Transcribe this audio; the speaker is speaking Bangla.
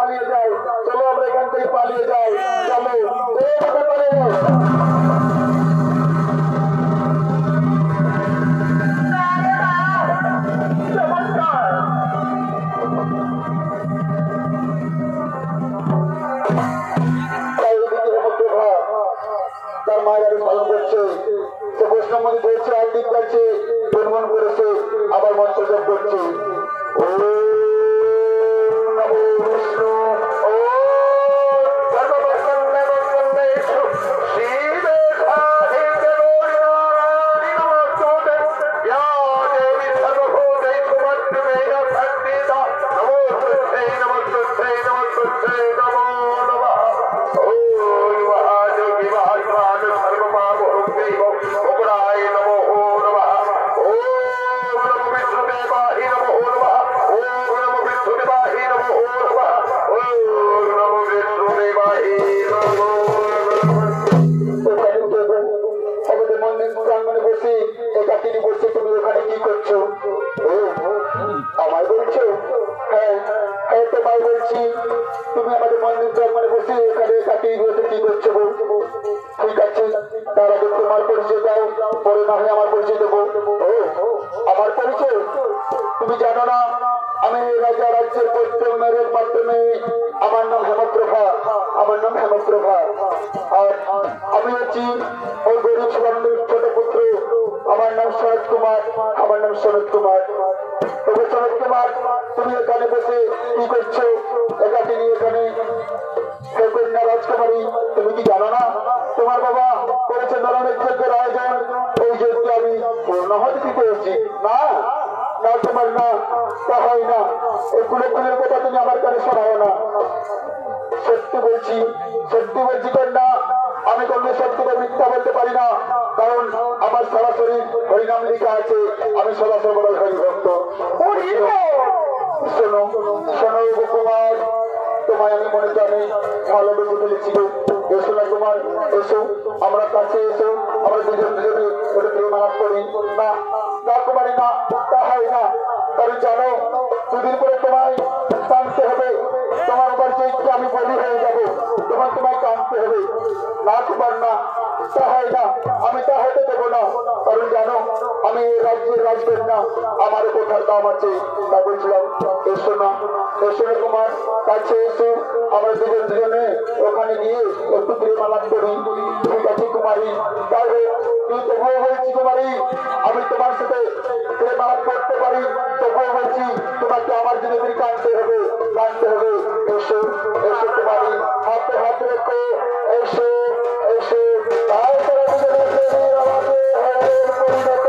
পালিয়ে যাই, চলো আমরা এখান থেকে পালিয়ে যাই, চলো পালিয়ে যাই। তার মায়ের পালন করছে, সে বৈষ্ণব মধ্যে ধরছে, আর্থিক করছে, গুনগুন করেছে, আবার মন্ত্র জপ করছে। ও নমো বিষ্ণু, ও আমায় বলছো? হ্যাঁ হ্যাঁ তোমায় বলছি, তুমি আমাদের মন্দির প্রাঙ্গণে বসে এখানে কাটিয়ে বসে কি করছো? ঠিক আছে, তার আগে তোমার পরিচয় দাও, পরে না হয় আমার পরিচয় দেবো। আমার পরিচয় তুমি জানো না? আমি রাজা রাজ্যের পশ্চিমের মাধ্যমে, আমার নাম হেমপ্রভা, আমার নাম হেমপ্রভা। আর আমি হচ্ছি ওই গরিব সুবর্ণের ছোট পুত্র, আমার নাম সনৎ কুমার, আমার নাম সনৎ কুমার। তবে সনৎ কুমার, তুমি এখানে বসে কি করছো? একাকে নিয়ে এখানে কন্যা রাজকুমারী, তুমি কি জানো না? তোমার বাবা করেছে নরমের যজ্ঞের আয়োজন, ওই যজ্ঞ আমি পূর্ণ হতে দিতে এসেছি। না না তোমার না, তা হয় না। এই কুলকুলের কথা তুমি আমার কানে শোনাও না। সত্যি বলছি, সত্যি বলছি কন্যা, আমি কন্যা সত্যিটা মিথ্যা বলতে পারি না, কারণ আমার সরাসরি হরিনাম লেখা আছে, আমি সরাসরি বড় হরিভক্ত। শোনো শোনো কুমার, তোমায় আমি মনে জানি ভালোবেসে ফেলেছি। এসো না তোমার, এসো আমরা কাছে, এসো আমরা দুজন দুজনে ওটা প্রেম আলাপ করি। না না কুমারী, না তা হয় না। কারণ জানো, দুদিন পরে তোমায় কাঁদতে হবে, তোমার উপর যে ইচ্ছা আমি বলি হয়ে যাবো, তখন তোমায় কাঁদতে হবে। না কুমার, না তা হয় না, আমি তা হতে দেবো না। কারণ জানো, আমি এই রাজ্যের রাজবেন না, আমার কোথার দাম আছে। তা বলছিলাম, এসো না, এসো না কুমার, কাছে এসো আমরা দুজন দুজনে ওখানে গিয়ে একটু প্রেম আলাপ করি। ঠিক আছে কুমারী? তাহলে তুই তবুও বলছি কুমারী, আমি তোমার সাথে প্রেম আলাপ করতে পারি, তবুও বলছি তোমাকে আমার জন্য কাঁদতে হবে, কাঁদতে হবে। এসো এসো কুমারী, হাতে হাত রেখো, এসো এসো। তাই তোরা দুজনে আমাকে পরিণত।